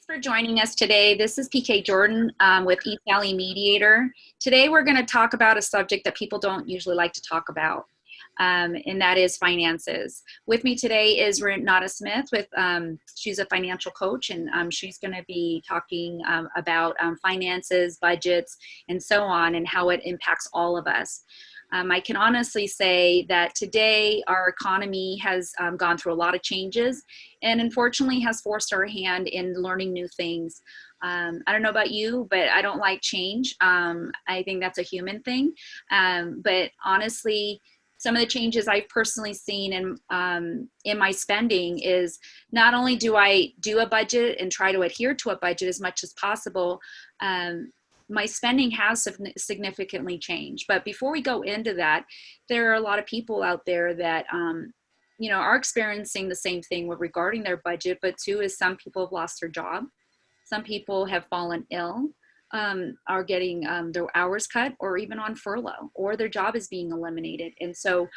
For joining us today. This is PK Jordan with East Valley Mediator. Today we're going to talk about a subject that people don't usually like to talk about, and that is finances. With me today is Renata Smith. She's a financial coach, and she's going to be talking about finances, budgets, and so on, and how it impacts all of us. I can honestly say that today our economy has gone through a lot of changes and unfortunately has forced our hand in learning new things. I don't know about you, but I don't like change. I think that's a human thing. But honestly, some of the changes I've personally seen in my spending is not only do I do a budget and try to adhere to a budget as much as possible, my spending has significantly changed. But before we go into that, there are a lot of people out there that, are experiencing the same thing regarding their budget, but too is some people have lost their job. Some people have fallen ill, are getting their hours cut or even on furlough, or their job is being eliminated. And so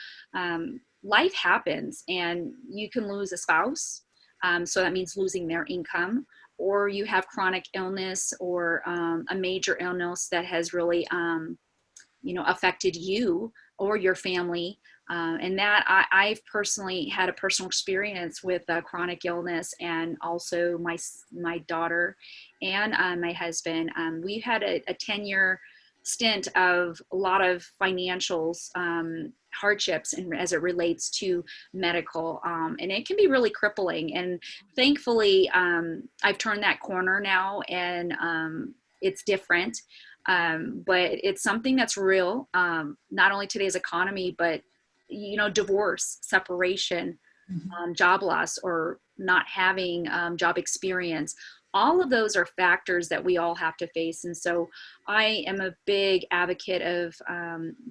life happens and you can lose a spouse. So that means losing their income, or you have chronic illness or a major illness that has really, affected you or your family. And that I've personally had a personal experience with chronic illness, and also my daughter and my husband. We've had a 10-year stint of a lot of financials, hardships, and as it relates to medical, and it can be really crippling. And thankfully, I've turned that corner now, and it's different, but it's something that's real. Not only today's economy, but divorce, separation, job loss, or not having job experience. All of those are factors that we all have to face. And so I am a big advocate of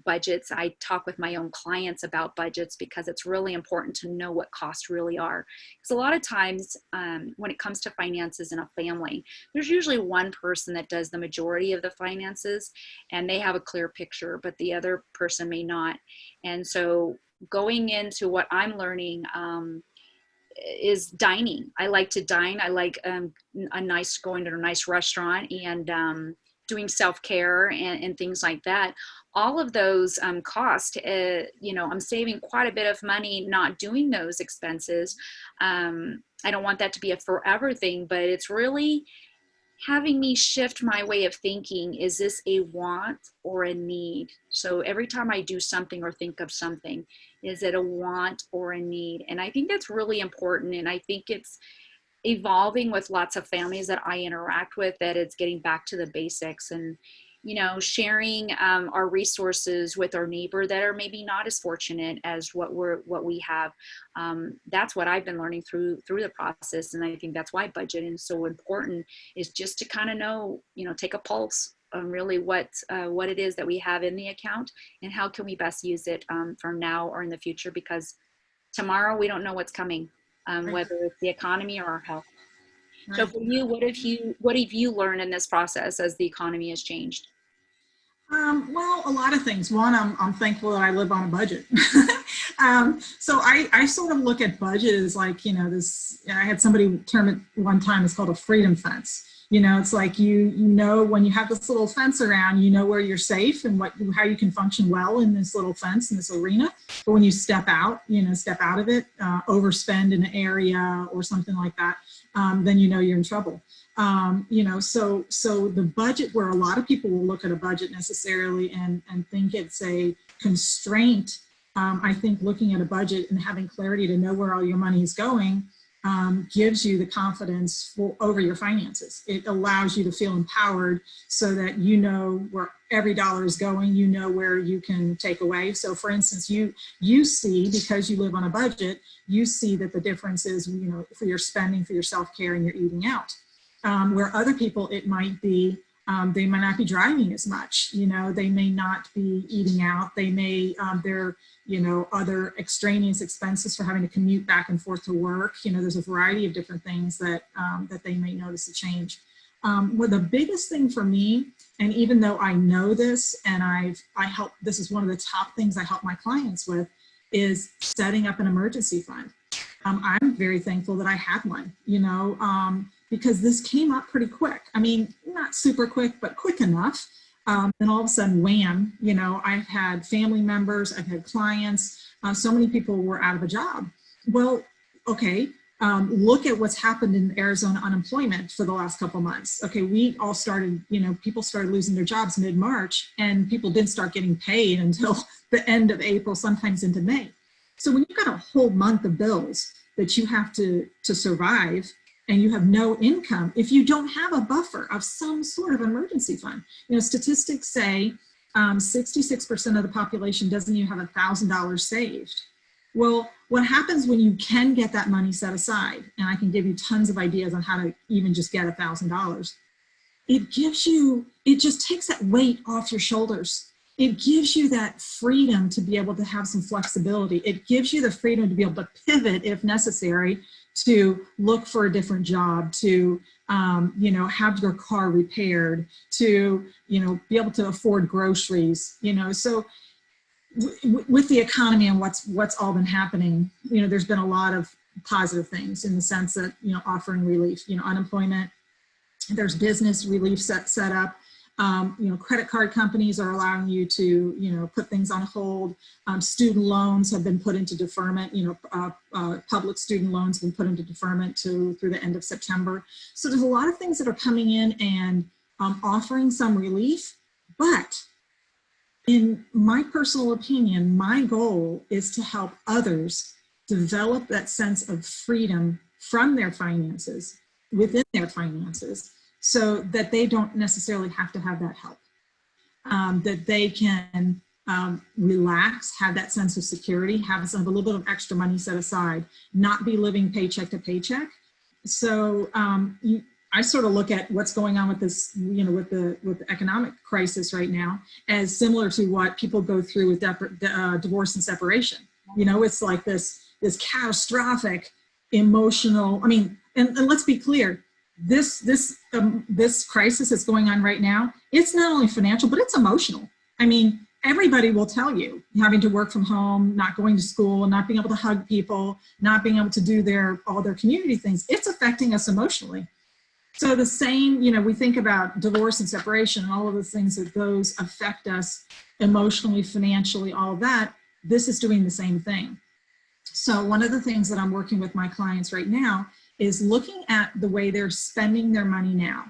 budgets. I talk with my own clients about budgets because it's really important to know what costs really are. Because a lot of times when it comes to finances in a family, there's usually one person that does the majority of the finances and they have a clear picture, but the other person may not. And so going into what I'm learning, is dining. I like to dine. I like going to a nice restaurant and doing self-care and things like that. All of those cost, I'm saving quite a bit of money not doing those expenses. I don't want that to be a forever thing, but it's really having me shift my way of thinking. Is this a want or a need? So every time I do something or think of something, is it a want or a need? And I think that's really important. And I think it's evolving with lots of families that I interact with, that it's getting back to the basics and, sharing our resources with our neighbor that are maybe not as fortunate as what we have. That's what I've been learning through the process. And I think that's why budgeting is so important, is just to kind of know, take a pulse on really what it is that we have in the account and how can we best use it from now or in the future, because tomorrow we don't know what's coming, whether it's the economy or our health. Right. So for you, what have you learned in this process as the economy has changed? Well, a lot of things. One, I'm thankful that I live on a budget. So I sort of look at budget as like, this, I had somebody term it one time, it's called a freedom fence. It's like, when you have this little fence around, where you're safe and how you can function well in this little fence, in this arena. But when you step out of it, overspend in an area or something like that, then you're in trouble. So the budget, where a lot of people will look at a budget necessarily and think it's a constraint, I think looking at a budget and having clarity to know where all your money is going gives you the confidence over your finances. It allows you to feel empowered so that you know where every dollar is going, where you can take away. So for instance, you see, because you live on a budget, you see that the difference is, for your spending, for your self-care, and your eating out. Where other people, it might be, they might not be driving as much, they may not be eating out, they may, other extraneous expenses for having to commute back and forth to work. There's a variety of different things that they may notice a change. Well, the biggest thing for me, and even though I know this, and this is one of the top things I help my clients with, is setting up an emergency fund. I'm very thankful that I had one, because this came up pretty quick. I mean, not super quick, but quick enough. And all of a sudden, wham, you know, I've had family members, I've had clients, so many people were out of a job. Well, okay, look at what's happened in Arizona unemployment for the last couple months. Okay, we all started, you know, people started losing their jobs mid-March, and people didn't start getting paid until the end of April, sometimes into May. So when you've got a whole month of bills that you have to survive, and you have no income, if you don't have a buffer of some sort of emergency fund. You know, statistics say 66% of the population doesn't even have $1,000 saved. Well, what happens when you can get that money set aside? And I can give you tons of ideas on how to even just get $1,000. It gives you, it just takes that weight off your shoulders. It gives you that freedom to be able to have some flexibility. It gives you the freedom to be able to pivot if necessary, to look for a different job, to you know, have your car repaired, to, you know, be able to afford groceries, you know. So with the economy and what's all been happening, you know, there's been a lot of positive things in the sense that, you know, offering relief, you know, unemployment, there's business relief set up. You know, credit card companies are allowing you to, you know, put things on hold. Student loans have been put into deferment. You know, public student loans have been put into deferment through the end of September. So there's a lot of things that are coming in and offering some relief. But in my personal opinion, my goal is to help others develop that sense of freedom from their finances, within their finances, so that they don't necessarily have to have that help, that they can relax, have that sense of security, have a little bit of extra money set aside, not be living paycheck to paycheck. So I sort of look at what's going on with this, you know, with the economic crisis right now as similar to what people go through with divorce and separation. You know, it's like this catastrophic emotional, I mean, and let's be clear, this crisis that's going on right now, it's not only financial, but it's emotional. I mean, everybody will tell you, having to work from home, not going to school, not being able to hug people, not being able to do all their community things, it's affecting us emotionally. So the same, you know, we think about divorce and separation and all of the things that those affect us emotionally, financially, all of that, this is doing the same thing. So one of the things that I'm working with my clients right now is looking at the way they're spending their money now.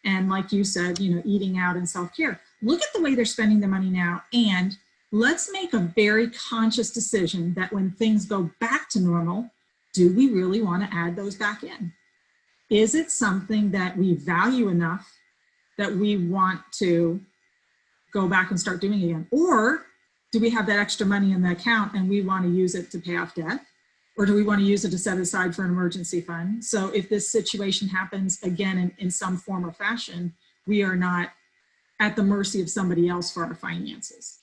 And like you said, you know, eating out and self-care. Look at the way they're spending their money now, and let's make a very conscious decision that when things go back to normal, do we really want to add those back in? Is it something that we value enough that we want to go back and start doing again? Or do we have that extra money in the account and we want to use it to pay off debt? Or do we want to use it to set aside for an emergency fund? So if this situation happens again in some form or fashion, we are not at the mercy of somebody else for our finances.